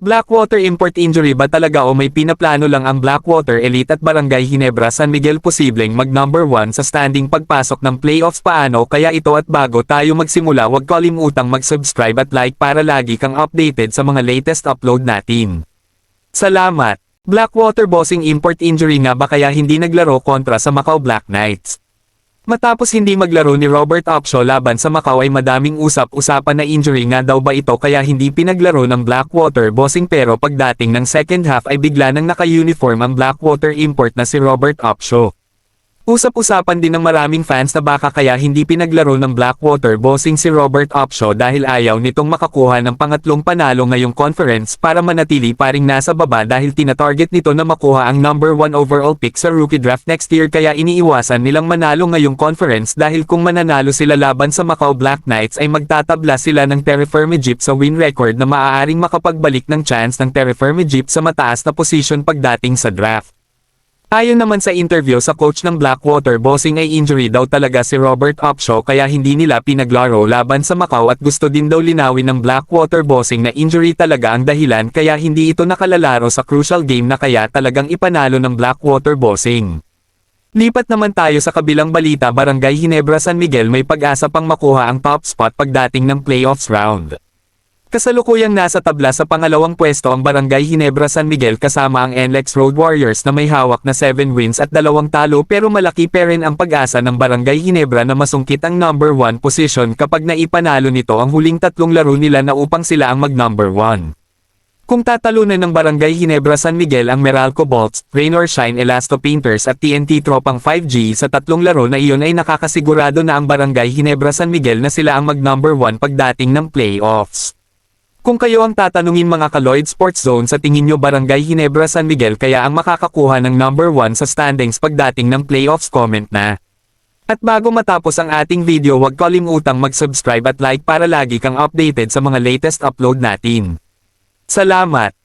Blackwater import injury ba talaga o may pinaplano lang ang Blackwater Elite at Barangay Ginebra San Miguel posibleng mag number 1 sa standing pagpasok ng playoffs paano kaya ito at bago tayo magsimula huwag kalimutang mag-subscribe at like para lagi kang updated sa mga latest upload natin. Salamat! Blackwater bossing import injury nga ba kaya hindi naglaro kontra sa Macau Black Knights? Matapos hindi maglaro ni Robert Opshaw laban sa Macau ay madaming usap-usapan na injury nga daw ba ito kaya hindi pinaglaro ng Blackwater bossing pero pagdating ng second half ay bigla nang naka-uniform ang Blackwater import na si Robert Opshaw. Usap-usapan din ng maraming fans na baka kaya hindi pinaglaro ng Blackwater bossing si Robert Opshaw dahil ayaw nitong makakuha ng pangatlong panalo ngayong conference para manatili pa ring nasa baba dahil tinatarget nito na makuha ang number 1 overall pick sa rookie draft next year kaya iniiwasan nilang manalo ngayong conference dahil kung mananalo sila laban sa Macau Black Knights ay magtatabla sila ng Terre Firme Jeep sa win record na maaaring makapagbalik ng chance ng Terre Firme Jeep sa mataas na position pagdating sa draft. Ayon naman sa interview sa coach ng Blackwater bossing ay injury daw talaga si Robert Opshaw kaya hindi nila pinaglaro laban sa Macau at gusto din daw linawin ng Blackwater bossing na injury talaga ang dahilan kaya hindi ito nakalalaro sa crucial game na kaya talagang ipanalo ng Blackwater bossing. Lipat naman tayo sa kabilang balita Barangay Ginebra San Miguel may pag-asa pang makuha ang top spot pagdating ng playoffs round. Kasalukuyang nasa tabla sa pangalawang pwesto ang Barangay Ginebra San Miguel kasama ang NLEX Road Warriors na may hawak na 7 wins at 2 talo pero malaki pa rin ang pag-asa ng Barangay Ginebra na masungkit ang number 1 position kapag naipanalo nito ang huling 3 laro nila na upang sila ang mag number 1. Kung tatalunan ng Barangay Ginebra San Miguel ang Meralco Bolts, Rain or Shine Elasto Painters at TNT Tropang 5G sa 3 laro na iyon ay nakakasigurado na ang Barangay Ginebra San Miguel na sila ang mag number 1 pagdating ng playoffs. Kung kayo ang tatanungin mga ka-Lloyd Sports Zone sa tingin nyo Barangay Ginebra San Miguel kaya ang makakakuha ng number 1 sa standings pagdating ng playoffs comment na. At bago matapos ang ating video huwag kalimutang mag-subscribe at like para lagi kang updated sa mga latest upload natin. Salamat!